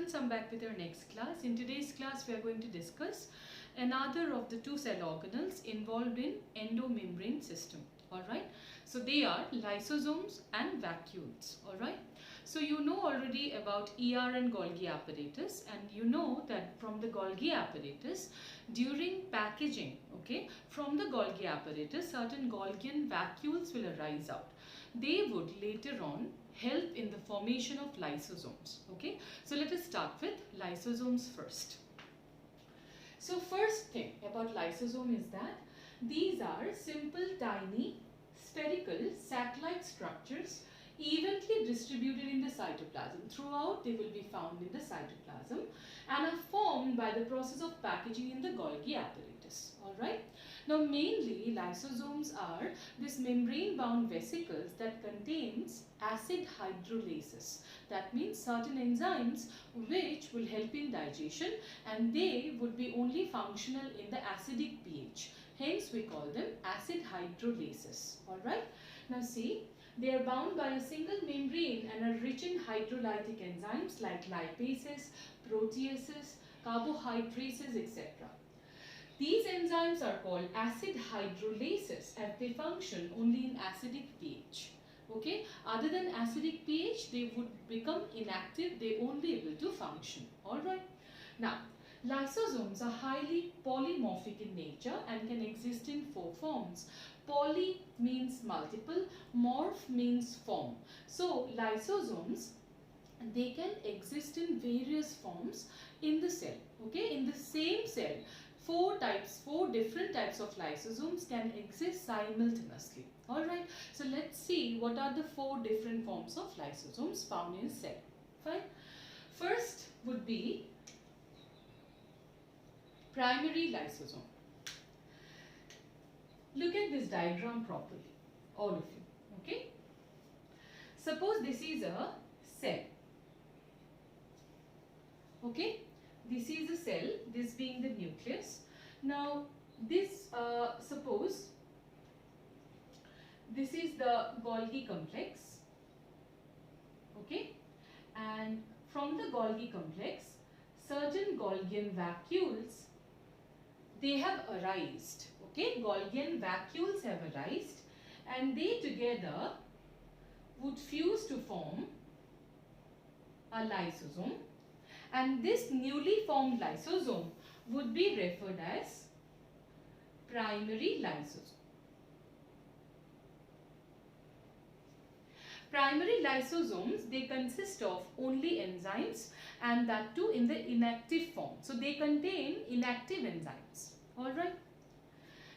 students, I'm back with our next class. In today's class, we are going to discuss another of the two cell organelles involved in endomembrane system. Alright, so they are lysosomes and vacuoles. Alright, so you know already about ER and Golgi apparatus, and you know that from the Golgi apparatus, during packaging, okay, from the Golgi apparatus, certain Golgian vacuoles will arise out. They would later on help in the formation of lysosomes. Okay, so let us start with lysosomes first. So first thing about lysosome is that these are simple, tiny, spherical, sac-like structures evenly distributed in the cytoplasm. Throughout, they will be found in the cytoplasm and are formed by the process of packaging in the Golgi apparatus. Alright. Now, mainly lysosomes are these membrane-bound vesicles that contains acid hydrolases. That means certain enzymes which will help in digestion, and they would be only functional in the acidic pH. Hence, we call them acid hydrolases. Alright. Now, see, they are bound by a single membrane and are rich in hydrolytic enzymes like lipases, proteases, carbohydrases, etc. These enzymes are called acid hydrolases as they function only in acidic pH. Okay, other than acidic pH, they would become inactive, they won't be able to function. Alright. Now, lysosomes are highly polymorphic in nature and can exist in four forms. Poly means multiple, morph means form. So, lysosomes, they can exist in various forms in the cell. Okay, in the same cell. Four different types of lysosomes can exist simultaneously. Alright, so let's see what are the four different forms of lysosomes found in a cell. Fine. First would be primary lysosome. Look at this diagram properly, all of you. Okay. Suppose this is a cell. Okay. This is a cell, this being the nucleus. Now, this, suppose this is the Golgi complex, okay, and from the Golgi complex, certain Golgian vacuoles, they have arisen, okay, Golgian vacuoles have arisen, and they together would fuse to form a lysosome. And this newly formed lysosome would be referred as primary lysosome. Primary lysosomes, they consist of only enzymes, and that too in the inactive form. So, they contain inactive enzymes. Alright.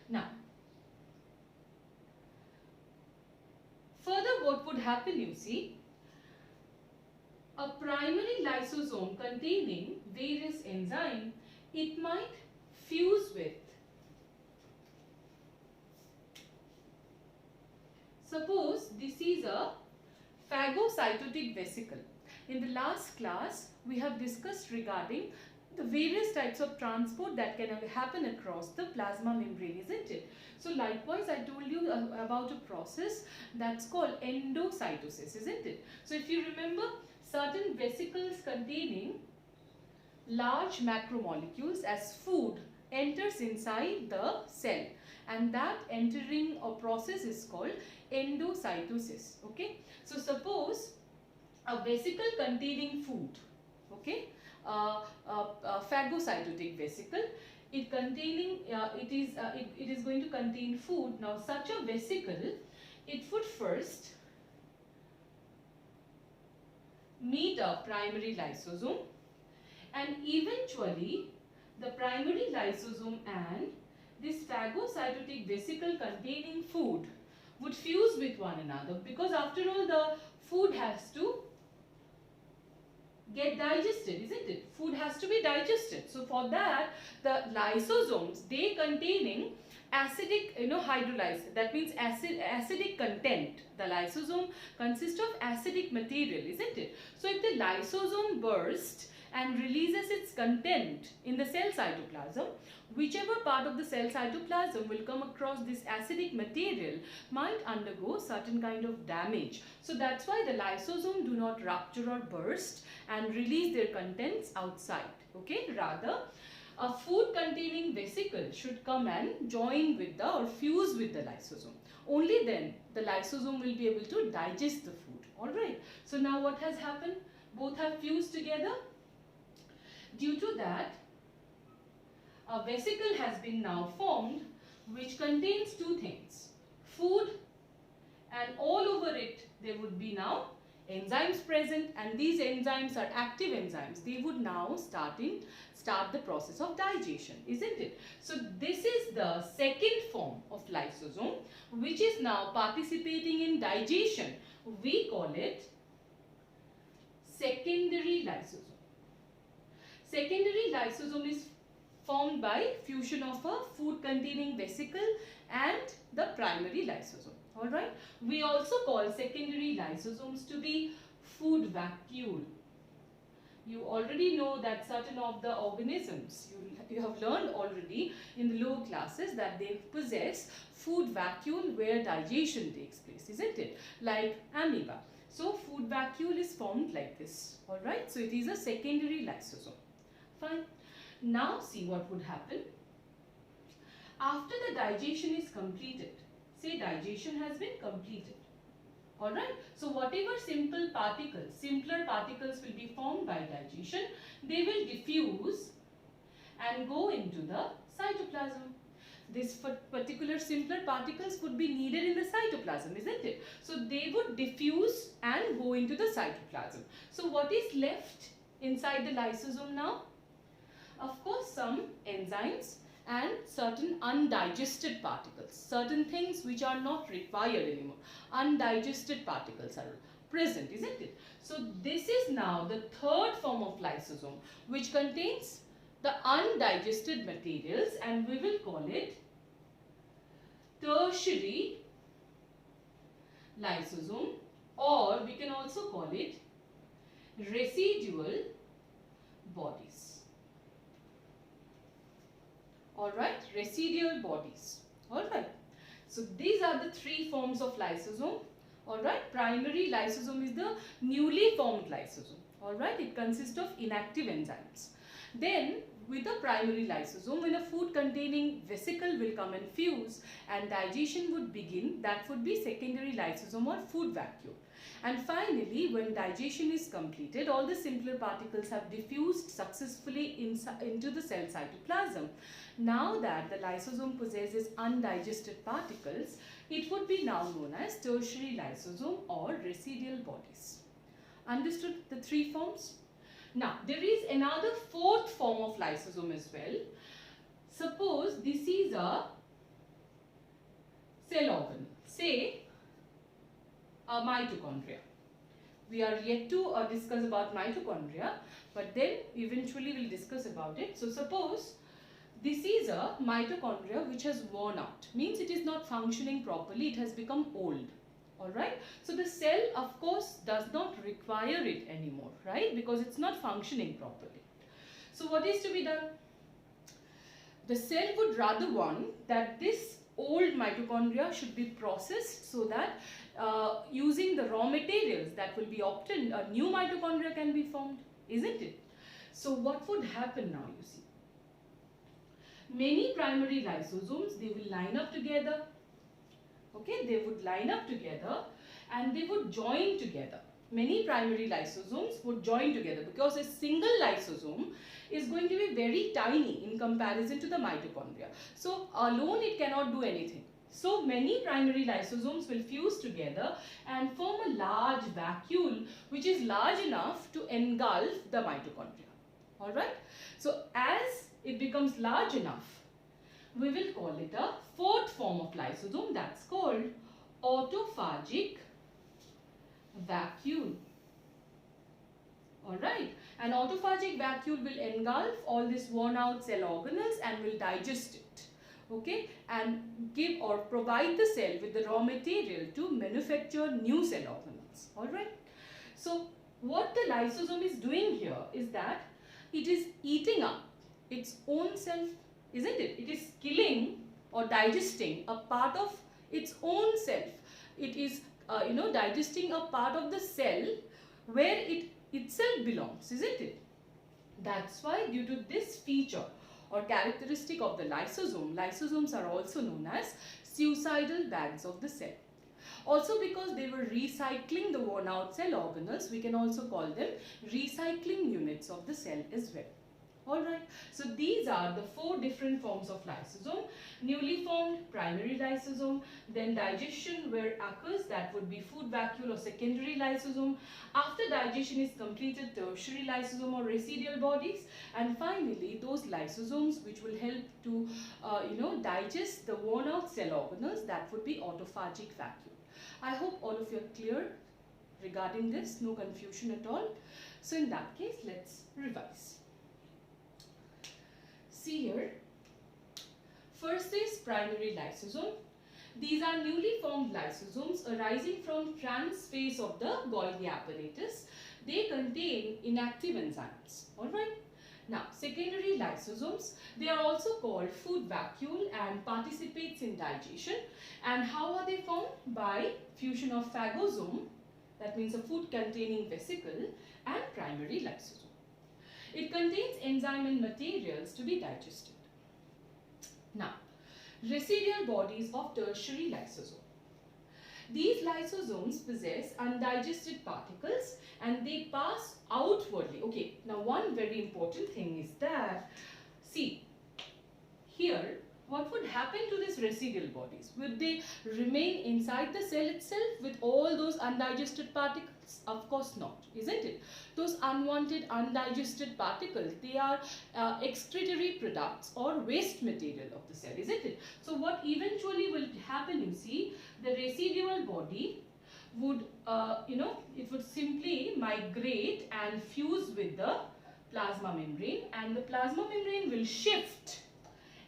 Now, further what would happen, you see, a primary lysosome containing various enzymes, it might fuse with, suppose this is a phagocytotic vesicle. In the last class, we have discussed regarding the various types of transport that can happen across the plasma membrane, isn't it? So likewise, I told you about a process that's called endocytosis, isn't it? So if you remember, certain vesicles containing large macromolecules as food enters inside the cell, and that entering a process is called endocytosis. Okay, so suppose a vesicle containing food, okay, a phagocytotic vesicle, it is going to contain food. Now such a vesicle, it would first meet a primary lysosome, and eventually the primary lysosome and this phagocytotic vesicle containing food would fuse with one another, because after all the food has to get digested, isn't it? Food has to be digested. So for that, the lysosomes, they containing acidic, hydrolysis, that means acidic content. The lysosome consists of acidic material, isn't it? So if the lysosome bursts and releases its content in the cell cytoplasm, whichever part of the cell cytoplasm will come across this acidic material might undergo certain kind of damage. So that's why the lysosome do not rupture or burst and release their contents outside. Okay, rather a food containing vesicle should come and join with the or fuse with the lysosome. Only then the lysosome will be able to digest the food. Alright, so now what has happened? Both have fused together. Due to that, a vesicle has been now formed which contains two things, food, and all over it there would be now enzymes present, and these enzymes are active enzymes. They would now start the process of digestion, isn't it? So this is the second form of lysosome which is now participating in digestion. We call it secondary lysosome. Secondary lysosome is formed by fusion of a food containing vesicle and the primary lysosome. Alright, we also call secondary lysosomes to be food vacuole. You already know that certain of the organisms, you have learned already in the lower classes that they possess food vacuole where digestion takes place, isn't it? Like amoeba. So food vacuole is formed like this. Alright, so it is a secondary lysosome. Fine. Now see what would happen. After the digestion is completed, say digestion has been completed. Alright, so whatever simpler particles will be formed by digestion, they will diffuse and go into the cytoplasm. This particular simpler particles would be needed in the cytoplasm, isn't it? So they would diffuse and go into the cytoplasm. So what is left inside the lysosome now? Of course, some enzymes and certain undigested particles, certain things which are not required anymore. Undigested particles are present, isn't it? So this is now the third form of lysosome which contains the undigested materials, and we will call it tertiary lysosome, or we can also call it residual bodies. Alright, residual bodies. Alright, so these are the three forms of lysosome. Alright, primary lysosome is the newly formed lysosome. Alright, it consists of inactive enzymes. Then with the primary lysosome, when a food containing vesicle will come and fuse and digestion would begin, that would be secondary lysosome or food vacuole. And finally, when digestion is completed, all the simpler particles have diffused successfully into the cell cytoplasm. Now that the lysosome possesses undigested particles, it would be now known as tertiary lysosome or residual bodies. Understood the three forms? Now, there is another fourth form of lysosome as well. Suppose this is a cell organ, say a mitochondria. We are yet to discuss about mitochondria, but then eventually we'll discuss about it. So suppose this is a mitochondria which has worn out, means it is not functioning properly, it has become old. Alright, so the cell of course does not require it anymore, right, because it's not functioning properly. So what is to be done? The cell would rather want that this old mitochondria should be processed so that using the raw materials that will be obtained, a new mitochondria can be formed, isn't it? So what would happen now, you see? Many primary lysosomes, they will line up together. Okay, they would line up together and they would join together. Many primary lysosomes would join together because a single lysosome is going to be very tiny in comparison to the mitochondria. So alone it cannot do anything. So many primary lysosomes will fuse together and form a large vacuole which is large enough to engulf the mitochondria. Alright. So as it becomes large enough, we will call it a fourth form of lysosome, that's called autophagic vacuole. Alright, an autophagic vacuole will engulf all these worn out cell organelles and will digest it. Okay, and give or provide the cell with the raw material to manufacture new cell organelles. Alright, so what the lysosome is doing here is that it is eating up its own self, isn't it? It is killing or digesting a part of its own self. It is digesting a part of the cell where it itself belongs, isn't it? That's why, due to this feature or characteristic of the lysosome, lysosomes are also known as suicidal bags of the cell. Also, because they were recycling the worn out cell organelles, we can also call them recycling units of the cell as well. Alright, so these are the 4 different forms of lysosome. Newly formed primary lysosome, then digestion where occurs, that would be food vacuole or secondary lysosome. After digestion is completed, tertiary lysosome or residual bodies, and finally those lysosomes which will help to digest the worn out cell organelles, that would be autophagic vacuole. I hope all of you are clear regarding this, no confusion at all. So in that case, let's revise. See here, first is primary lysosome. These are newly formed lysosomes arising from transphase of the Golgi apparatus. They contain inactive enzymes. Alright. Now, secondary lysosomes, they are also called food vacuole and participates in digestion. And how are they formed? By fusion of phagosome, that means a food containing vesicle, and primary lysosome. It contains enzyme and materials to be digested. Now, residual bodies of tertiary lysosome. These lysosomes possess undigested particles and they pass outwardly. Okay, now one very important thing is that, see, here, what would happen to these residual bodies? Would they remain inside the cell itself with all those undigested particles? Of course not, isn't it? Those unwanted, undigested particles, they are excretory products or waste material of the cell, isn't it? So what eventually will happen, you see, the residual body would, it would simply migrate and fuse with the plasma membrane, and the plasma membrane will shift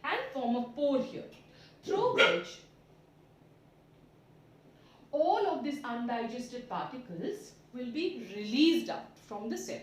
and form a pore here, through which all of these undigested particles will be released out from the cell.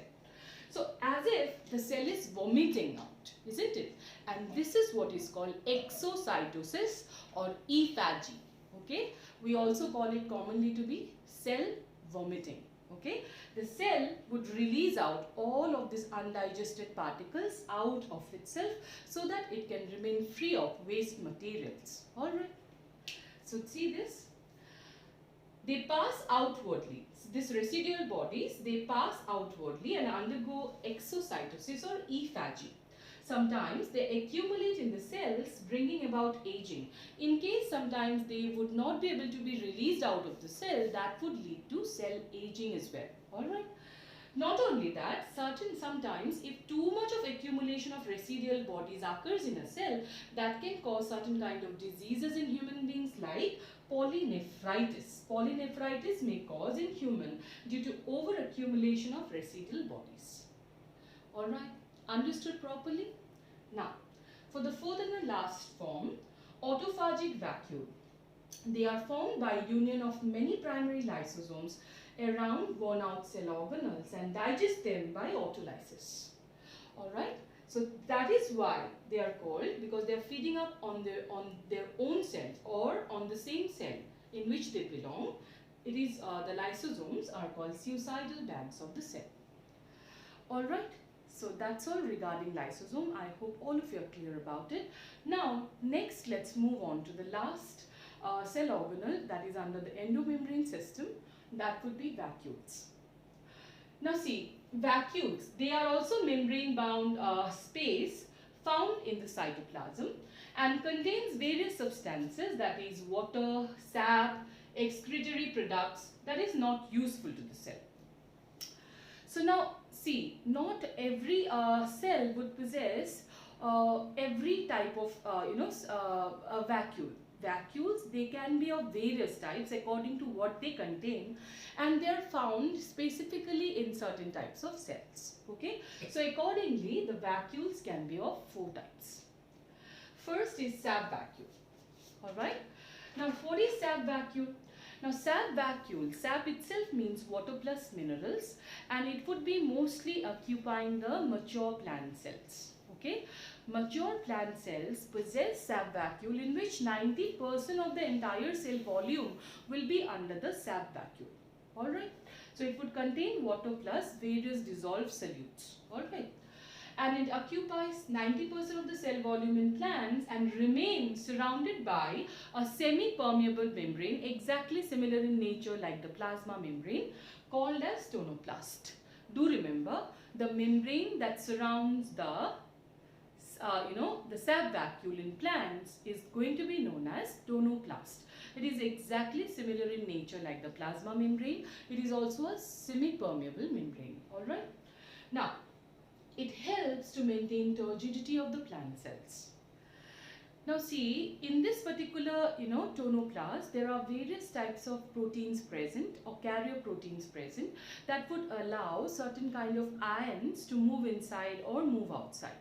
So as if the cell is vomiting out, isn't it? And this is what is called exocytosis or ephagy. Okay, we also call it commonly to be cell vomiting. Okay, the cell would release out all of these undigested particles out of itself so that it can remain free of waste materials. Alright, so see this, they pass outwardly. So these residual bodies, they pass outwardly and undergo exocytosis or ephagy. Sometimes they accumulate in the cells, bringing about aging. In case sometimes they would not be able to be released out of the cell, that would lead to cell aging as well. Alright. Not only that, sometimes if too much of accumulation of residual bodies occurs in a cell, that can cause certain kind of diseases in human beings like polynephritis. Polynephritis may cause in human due to over accumulation of residual bodies. Alright. Understood properly? Now, for the fourth and the last form, autophagic vacuole. They are formed by union of many primary lysosomes around worn out cell organelles and digest them by autolysis. Alright, so that is why they are called, because they are feeding up on their own cells or on the same cell in which they belong. It is the lysosomes are called suicidal bags of the cell. Alright. So that's all regarding lysosome. I hope all of you are clear about it. Now, next let's move on to the last cell organelle that is under the endomembrane system. That would be vacuoles. Now see, vacuoles, they are also membrane bound space found in the cytoplasm and contains various substances, that is water, sap, excretory products that is not useful to the cell. So now see, not every cell would possess every type of a vacuole. Vacuoles, they can be of various types according to what they contain, and they are found specifically in certain types of cells. Okay, so accordingly the vacuoles can be of 4 types. First is sap vacuole. Alright, now what is sap vacuole? Now sap vacuole, sap itself means water plus minerals, and it would be mostly occupying the mature plant cells. Okay, mature plant cells possess sap vacuole in which 90% of the entire cell volume will be under the sap vacuole. Alright, so it would contain water plus various dissolved solutes. Alright, and it occupies 90% of the cell volume in plants and remains surrounded by a semi-permeable membrane exactly similar in nature like the plasma membrane called as tonoplast. Do remember, the membrane that surrounds the the sap vacuole in plants is going to be known as tonoplast. It is exactly similar in nature like the plasma membrane. It is also a semi-permeable membrane. Alright. Now, it helps to maintain turgidity of the plant cells. Now see, in this particular tonoplast, there are various types of proteins present or carrier proteins present that would allow certain kind of ions to move inside or move outside.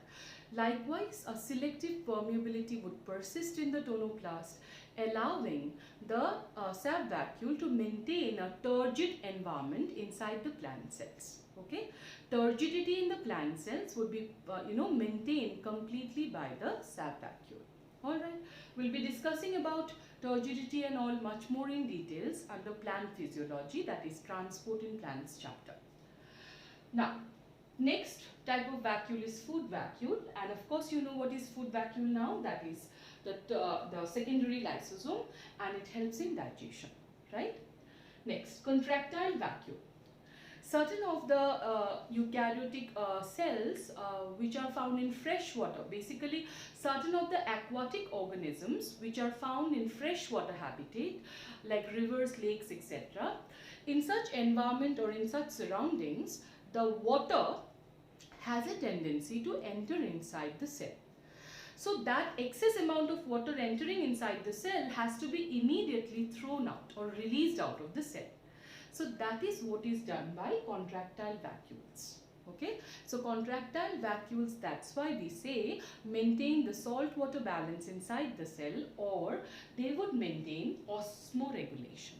Likewise, a selective permeability would persist in the tonoplast, allowing the sap vacuole to maintain a turgid environment inside the plant cells. Okay, turgidity in the plant cells would be maintained completely by the sap vacuole. Alright, we'll be discussing about turgidity and all much more in details under plant physiology, that is transport in plants chapter. Now, next type of vacuole is food vacuole, and of course you know what is food vacuole now, that is the secondary lysosome, and it helps in digestion, right? Next, contractile vacuole. Certain of the eukaryotic cells which are found in fresh water, basically certain of the aquatic organisms which are found in freshwater habitat like rivers, lakes, etc. In such environment or in such surroundings, the water has a tendency to enter inside the cell. So that excess amount of water entering inside the cell has to be immediately thrown out or released out of the cell. So that is what is done by contractile vacuoles. Okay, so contractile vacuoles, that's why we say maintain the salt water balance inside the cell, or they would maintain osmoregulation.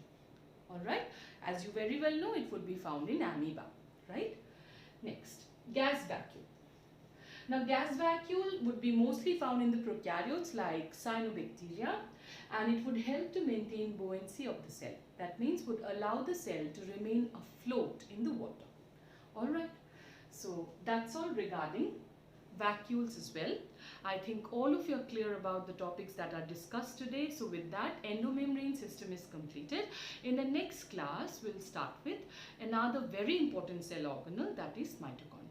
Alright, as you very well know, it would be found in amoeba, right? Next, gas vacuole. Now gas vacuole would be mostly found in the prokaryotes like cyanobacteria, and it would help to maintain buoyancy of the cell. That means would allow the cell to remain afloat in the water. Alright, so that's all regarding vacuoles as well. I think all of you are clear about the topics that are discussed today. So with that, endomembrane system is completed. In the next class, we'll start with another very important cell organelle, that is mitochondria.